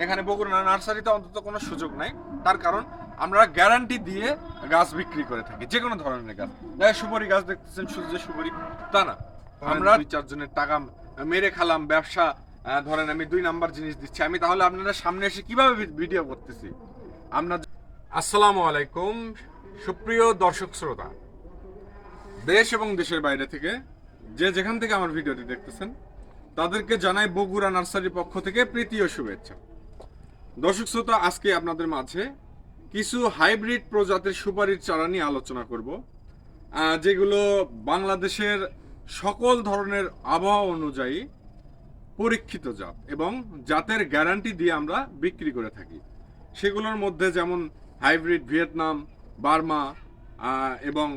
এখানে বগুড়া নার্সারিতে অন্তত কোনো সুযোগ নাই। তার কারণ আমরা গ্যারান্টি দিয়ে গাছ বিক্রি করে থাকি, যে কোনো ধরনের গাছ। সুপারি গাছ দেখতেছেন, শুধু যে সুপারি তা না, আমরা 2-4 জনের টাকা মেরে খালাম ব্যবসা। ধরেন আমি 2 নাম্বার জিনিস দিচ্ছি আমি, তাহলে আপনারা সামনে এসে কিভাবে ভিডিও করতেছি আমরা। আসসালামু আলাইকুম সুপ্রিয় দর্শক শ্রোতা, দেশ এবং দেশের বাইরে থেকে যে যেখান থেকে আমার ভিডিওটি দেখতেছেন তাদেরকে জানাই বগুড়া নার্সারির পক্ষ থেকে প্রীতি ও শুভেচ্ছা। দর্শক শ্রোতা, আজকে আপনাদের মাঝে কিছু হাইব্রিড প্রজাতির সুপারির চারা নিয়ে আলোচনা করব, যেগুলো বাংলাদেশের সকল ধরনের আবহাওয়া অনুযায়ী পরীক্ষিত জাত এবং জাতের গ্যারান্টি দিয়ে আমরা বিক্রি করে থাকি। সেগুলোর মধ্যে যেমন হাইব্রিড ভিয়েতনাম, বার্মা এবং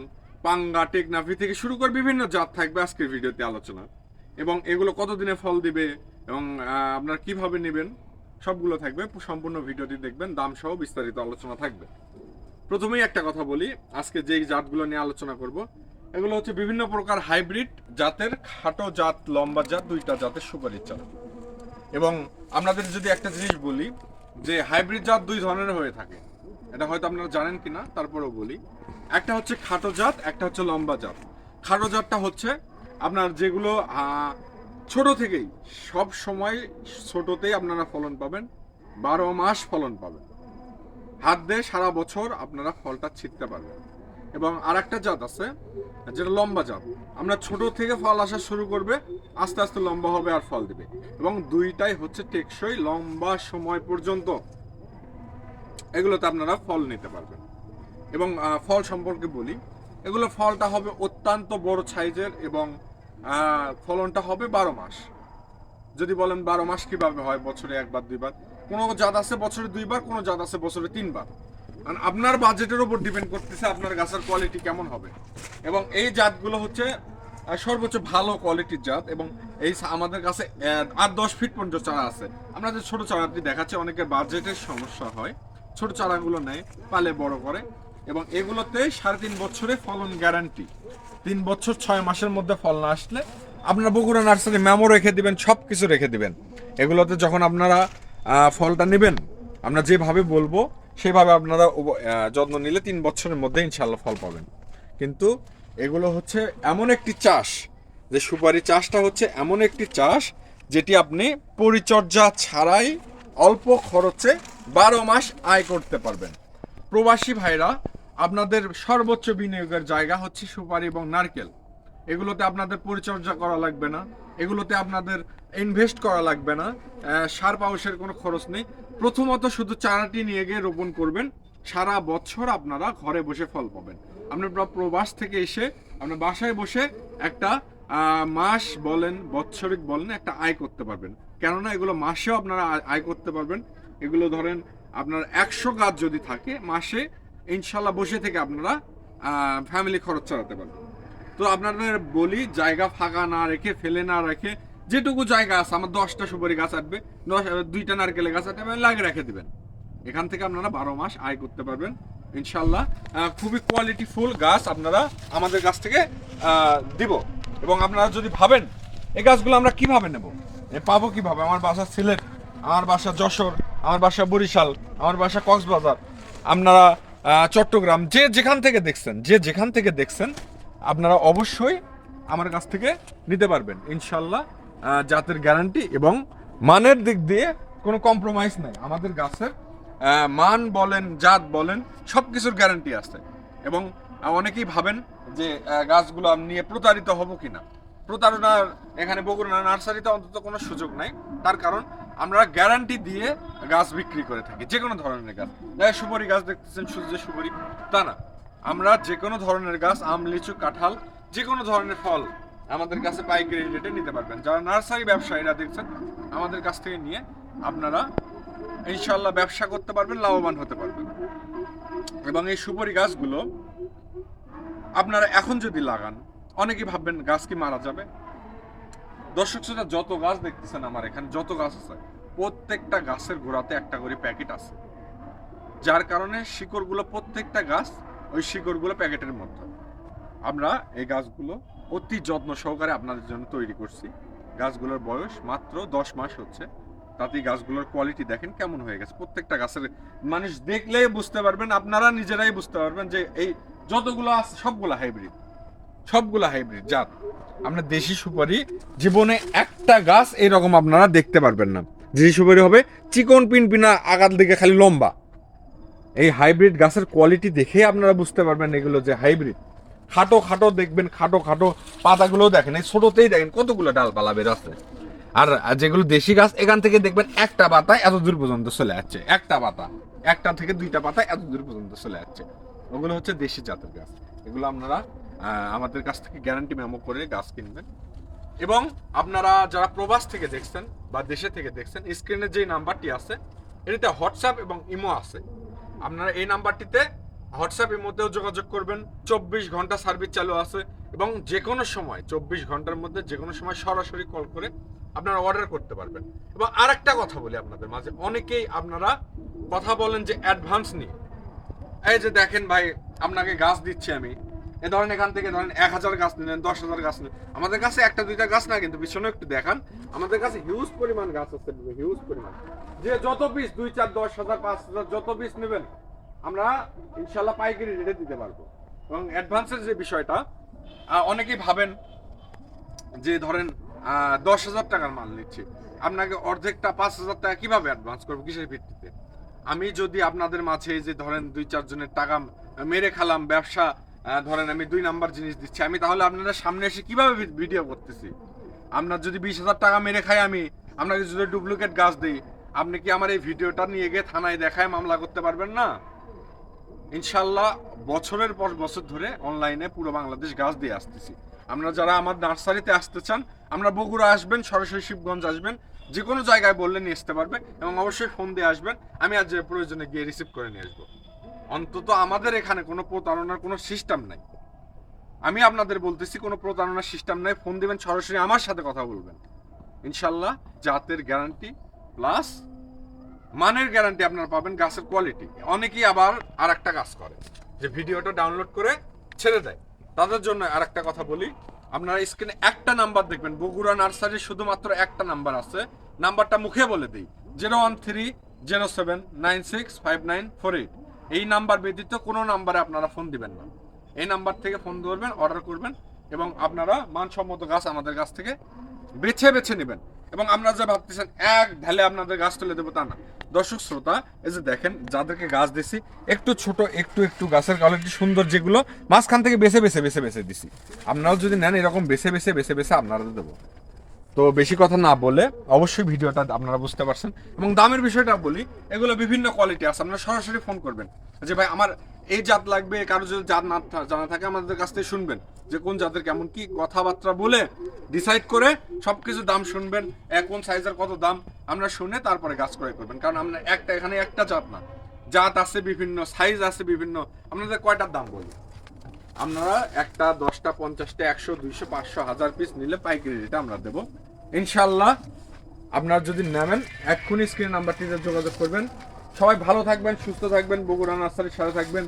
পাঙ্গা, টেকনাফি থেকে শুরু করে বিভিন্ন জাত থাকবে আজকের ভিডিওতে আলোচনা। এবং এগুলো কতদিনে ফল দিবে এবং আপনারা কিভাবে নেবেন সবগুলো থাকবে, সম্পূর্ণ ভিডিওটি দেখবেন, দাম সহ বিস্তারিত আলোচনা থাকবে। প্রথমেই একটা কথা বলি, আজকে যেই জাতগুলো নিয়ে আলোচনা করব এগুলো হচ্ছে বিভিন্ন প্রকার হাইব্রিড জাতের, খাটো জাত, লম্বা জাত, 2টা জাতের সুপারির চারা। এবং আপনাদের যদি একটা জিনিস বলি যে হাইব্রিড জাত 2 ধরনের হয়ে থাকে, এটা হয়তো আপনারা জানেন কিনা, তারপরেও বলি। একটা হচ্ছে খাটো জাত, একটা হচ্ছে লম্বা জাত। খাটো জাতটা হচ্ছে আপনার যেগুলো ছোট থেকেই, সব সময় ছোটতেই আপনারা ফলন পাবেন, 12 মাস ফলন পাবেন, হাত দিয়ে সারা বছর আপনারা ফলটা ছিটতে পারবেন। এবং আর একটা জাত আছে যেটা লম্বা জাত, আমরা ছোট থেকে ফল আসা শুরু করবে, আস্তে আস্তে লম্বা হবে আর ফল দিবে। এবং 2টাই হচ্ছে টেকসই, লম্বা সময় পর্যন্ত এগুলোতে আপনারা ফল নিতে পারবেন। এবং ফল সম্পর্কে বলি, এগুলো ফলটা হবে অত্যন্ত বড় সাইজের এবং ফলনটা হবে 12 মাস। যদি বলেন 12 মাস কিভাবে হয়, বছরে 1বার 2বার, কোনো জাত আছে বছরে 2বার, কোনো জাত আছে বছরে 3বার। কারণ আপনার বাজেটের উপর ডিপেন্ড করতেছে আপনার গাছের কোয়ালিটি কেমন হবে। এবং এই জাতগুলো হচ্ছে সর্বোচ্চ ভালো কোয়ালিটির জাত। এবং এই আমাদের কাছে 8-10 ফিট পর্যন্ত চারা আছে। আপনাদের ছোট চারাটি দেখাচ্ছে, অনেকের বাজেটের সমস্যা হয়, ছোট চারাগুলো নেয়, পালে বড় করে। এবং এগুলোতে 3.5 বছরে ফলন গ্যারান্টি। 3 বছর 6 মাসের মধ্যে ফল না আসলে আপনারা বগুড়া নার্সারি মেমো রেখে দিবেন, সব কিছু রেখে দিবেন। এগুলোতে যখন আপনারা ফলটা নেবেন, আমরা যেভাবে বলবো সেভাবে আপনারা যত্ন নিলে 3 বছরের মধ্যে ইনশাল্লাহ ফল পাবেন। কিন্তু এগুলো হচ্ছে এমন একটি চাষ, যে সুপারি চাষটা হচ্ছে এমন একটি চাষ যেটি আপনি পরিচর্যা ছাড়াই অল্প খরচে 12 মাস আয় করতে পারবেন। প্রবাসী ভাইরা, আপনাদের সর্বোচ্চ বিনিয়োগের জায়গা হচ্ছে সুপারি এবং নারকেল। এগুলোতে আপনাদের পরিচর্যা করা লাগবে না, এগুলোতে আপনাদের ইনভেস্ট করা লাগবে না, সার পাউসের কোনো খরচ নেই। প্রথমত শুধু চারাটি নিয়ে গিয়ে রোপণ করবেন, সারা বছর আপনারা ঘরে বসে ফল পাবেন। আপনি প্রবাস থেকে এসে আপনার বাসায় বসে একটা মাস বলেন, বৎসরিক বলেন, একটা আয় করতে পারবেন। কেননা এগুলো মাসেও আপনারা আয় করতে পারবেন। এগুলো ধরেন আপনার 100 গাছ যদি থাকে, মাসে ইনশাল্লাহ বসে থেকে আপনারা ফ্যামিলি খরচ চালাতে পারবেন। তো আপনাদের বলি, জায়গা ফাঁকা না রেখে, ফেলে না রেখে, যেটুকু জায়গা আছে, আমার 10টা সুপারি গাছ আসবে, 2টা নারকেলের গাছ আসবে, লাগিয়ে রেখে দিবেন। এখান থেকে আপনারা 12 মাস আয় করতে পারবেন ইনশাল্লাহ। খুবই কোয়ালিটি ফুল গাছ আপনারা আমাদের কাছ থেকে দিব। এবং আপনারা যদি ভাবেন এই গাছগুলো আমরা কিভাবে নেব, পাবো কিভাবে, আমার বাসা সিলেট, আমার বাসা যশোর, আমার বাসা বরিশাল, আমার বাসা কক্সবাজার, আপনারা চট্টগ্রাম, যে যেখান থেকে দেখছেন আপনারা অবশ্যই আমার কাছ থেকে নিতে পারবেন ইনশাল্লাহ। জাতের গ্যারান্টি এবং মানের দিক দিয়ে কোনো কম্প্রোমাইজ নেই। আমাদের গাছের মান বলেন, জাত বলেন, সব কিছুর গ্যারান্টি আছে। এবং অনেকেই ভাবেন যে গাছগুলো নিয়ে প্রতারিত হব কিনা। প্রতারণার এখানে বগুড়া নার্সারিতে অন্তত কোনো সুযোগ নাই। তার কারণ আমরা গ্যারান্টি দিয়ে গাছ বিক্রি করে থাকি, যে কোনো ধরনের গাছ। সুপারি গাছ দেখতেছেন, শুধু যে সুপারি তা না, আমরা যে কোনো ধরনের গাছ, আম, লিচু, কাঁঠাল, যে কোনো ধরনের ফল আমাদের কাছে পাইকারি রেটে নিতে পারবেন। যারা নার্সারি ব্যবসায়ীরা দেখছেন, আমাদের কাছ থেকে নিয়ে আপনারা ইনশাল্লাহ ব্যবসা করতে পারবেন, লাভবান হতে পারবেন। এবং এই সুপারি গাছগুলো আপনারা এখন যদি লাগান, অনেকেই ভাববেন গাছ কি মারা যাবে। দর্শক শ্রোতা, যত গাছ দেখতেছেন আমার এখানে, যত গাছ আছে, প্রত্যেকটা গাছের গোড়াতে একটা করে প্যাকেট আছে, যার কারণে শিকড়গুলো, প্রত্যেকটা গাছ ওই শিকড়গুলো প্যাকেটের মধ্যে। আমরা এই গাছগুলো অতি যত্ন সহকারে আপনাদের জন্য তৈরি করছি। গাছগুলোর বয়স মাত্র 10 মাস হচ্ছে। তাতেই গাছগুলোর কোয়ালিটি দেখেন কেমন হয়ে গেছে। প্রত্যেকটা গাছের মানুষ দেখলেই বুঝতে পারবেন, আপনারা নিজেরাই বুঝতে পারবেন যে এই যতগুলো আছে সবগুলা হাইব্রিড জাত। আপনার দেশি সুপারি জীবনে একটা গাছ এরকম আপনারা দেখতে পারবেন না। দেশি সুপারি হবে চিকন পিনপিনা, আগার দিকে খালি লম্বা। এই হাইব্রিড গাছের কোয়ালিটি দেখে আপনারা বুঝতে পারবেন এগুলো যে হাইব্রিড। খাটো খাটো দেখবেন, খাটো খাটো পাতাগুলো দেখেন, এই ছোটতেই দেখেন কতগুলো ডালপালা বের আছে। আর যেগুলো দেশি গাছ এখান থেকে দেখবেন একটা পাতা এত দূর পর্যন্ত চলে যাচ্ছে, একটা পাতা, একটা থেকে দুইটা পাতা এত দূর পর্যন্ত চলে যাচ্ছে। ওগুলো হচ্ছে দেশি জাতের গাছ। এগুলো আপনারা আমাদের কাছ থেকে গ্যারান্টি মেমো করে গাছ কিনবেন। এবং আপনারা যারা প্রবাস থেকে দেখছেন বা দেশে থেকে দেখছেন, স্ক্রিনে যে নাম্বারটি আছে এটিতে হোয়াটসঅ্যাপ এবং ইমো আছে। আপনারা এই নাম্বারটিতে হোয়াটসঅ্যাপ ইমোতেও যোগাযোগ করবেন। 24 ঘন্টা সার্ভিস চালু আছে এবং যে কোনো সময় 24 ঘন্টার মধ্যে যে কোনো সময় সরাসরি কল করে আপনারা অর্ডার করতে পারবেন। এবং আরেকটা কথা বলি আপনাদের মাঝে, অনেকেই আপনারা কথা বলেন যে অ্যাডভান্স নিয়ে। এই যে দেখেন ভাই, আপনাকে গাছ দিচ্ছি আমি, এ ধরেন এখান থেকে ধরেন 1000 গাছ নিলেন, 10,000 গাছ নিলেন। আমাদের কাছে একটা দুইটা গাছ না, কিন্তু পিছনে একটু দেখান, আমাদের কাছে হিউজ পরিমাণ গাছ আছে, হিউজ পরিমাণ। যে যত পিস 2, 4, 10,000, 5,000 যত পিস নেবেন আমরা ইনশাল্লাহ পাইকারি রেটে দিতে পারবো। এবং অ্যাডভান্সের যে বিষয়টা, অনেকেই ভাবেন যে ধরেন 10,000 টাকার মাল নিচ্ছি, আপনাকে অর্ধেকটা 5,000 টাকা কিভাবে অ্যাডভান্স করবো, কিসের ভিত্তিতে? আমি যদি আপনাদের মাঝে যে ধরেন 2-4 জনের টাকা মেরে খেলাম ব্যবসা, ধরেন আমি 2 নাম্বার জিনিস দিচ্ছি আমি, তাহলে আপনারা সামনে এসে কিভাবে ভিডিও করতেছি? আপনার যদি 20,000 টাকা মেরে খাই আমি, আপনাকে যদি ডুপ্লিকেট গাছ দিই, আপনি কি আমার এই ভিডিওটা নিয়ে গিয়ে থানায় দেখায় মামলা করতে পারবেন না? ইনশাল্লাহ বছরের পর বছর ধরে অনলাইনে পুরো বাংলাদেশ গাছ দিয়ে আসতেছি। আপনারা যারা আমার নার্সারিতে আসতে চান, আমরা বগুড়া আসবেন, সরাসরি শিবগঞ্জ আসবেন, যে কোনো জায়গায় বললে নিয়ে আসতে পারবে। এবং অবশ্যই ফোন দিয়ে আসবেন, আমি আজ প্রয়োজনে গিয়ে রিসিভ করে নিয়ে আসবো। অন্তত আমাদের এখানে কোনো প্রতারণার কোনো সিস্টেম নাই। আমি আপনাদের বলতেছি, কোনো প্রতারণার সিস্টেম নাই। ফোন দিবেন, সরাসরি আমার সাথে কথা বলবেন। ইনশাল্লাহ জাতের গ্যারান্টি প্লাস মানের গ্যারান্টি আপনারা পাবেন, গাছের কোয়ালিটি। অনেকেই আবার আর একটা কাজ করে যে ভিডিওটা ডাউনলোড করে ছেড়ে দেয়। তাদের জন্য আর একটা কথা বলি, আপনারা স্ক্রিনে একটা নাম্বার দেখবেন, বগুড়া নার্সারির শুধুমাত্র একটা নাম্বার আছে। নাম্বারটা মুখে বলে দিই, 01307965948। এই নাম্বার ব্যতীত কোনো নাম্বারে আপনারা ফোন দিবেন না। এই নাম্বার থেকে ফোন ধরবেন, অর্ডার করবেন এবং আপনারা মানসম্মত গাছ আমাদের কাছ থেকে বেছে বেছে নেবেন। এবং আমরা যে ভাবতেছেন এক ঢালে আপনাদের গাছ তুলে দেবো, তা না। দর্শক শ্রোতা, এই যে দেখেন যাদেরকে গাছ দিছি, একটু ছোট, একটু গাছের কোয়ালিটি সুন্দর, যেগুলো মাঝখান থেকে বেছে বেছে দিছি। আপনারাও যদি নেন এরকম বেছে বেছে আপনারা দেবো। তো বেশি কথা না বলে অবশ্যই ভিডিওটা আপনারা বুঝতে পারছেন। এবং দামের বিষয়টা বলি, এগুলো বিভিন্ন কোয়ালিটি আছে। আপনারা সরাসরি ফোন করবেন যে ভাই আমার এই জাত লাগবে, কারো যদি জাত না জানা থাকে আমাদের কাছ থেকে শুনবেন যে কোন জাতের কেমন কি, কথাবার্তা বলে ডিসাইড করে সবকিছু দাম শুনবেন, কোন সাইজের কত দাম আমরা শুনে তারপরে গাছ ক্রয় করবেন। কারণ আমরা এখানে একটা জাত না, জাত আছে বিভিন্ন, সাইজ আছে বিভিন্ন। আপনাদের কয়টার দাম বলি, আপনারা একটা 10টা 50টা 100 200 500 1000 পিস নিলে পাইকারি রেটে আমরা দেবো ইনশাল্লাহ। আপনারা যদি নেবেন এক্ষুনি স্ক্রিন নাম্বারটিতে যোগাযোগ করবেন। সবাই ভালো থাকবেন, সুস্থ থাকবেন, বগুড়া নার্সারির সাথে থাকবেন।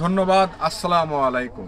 ধন্যবাদ। আসসালামু আলাইকুম।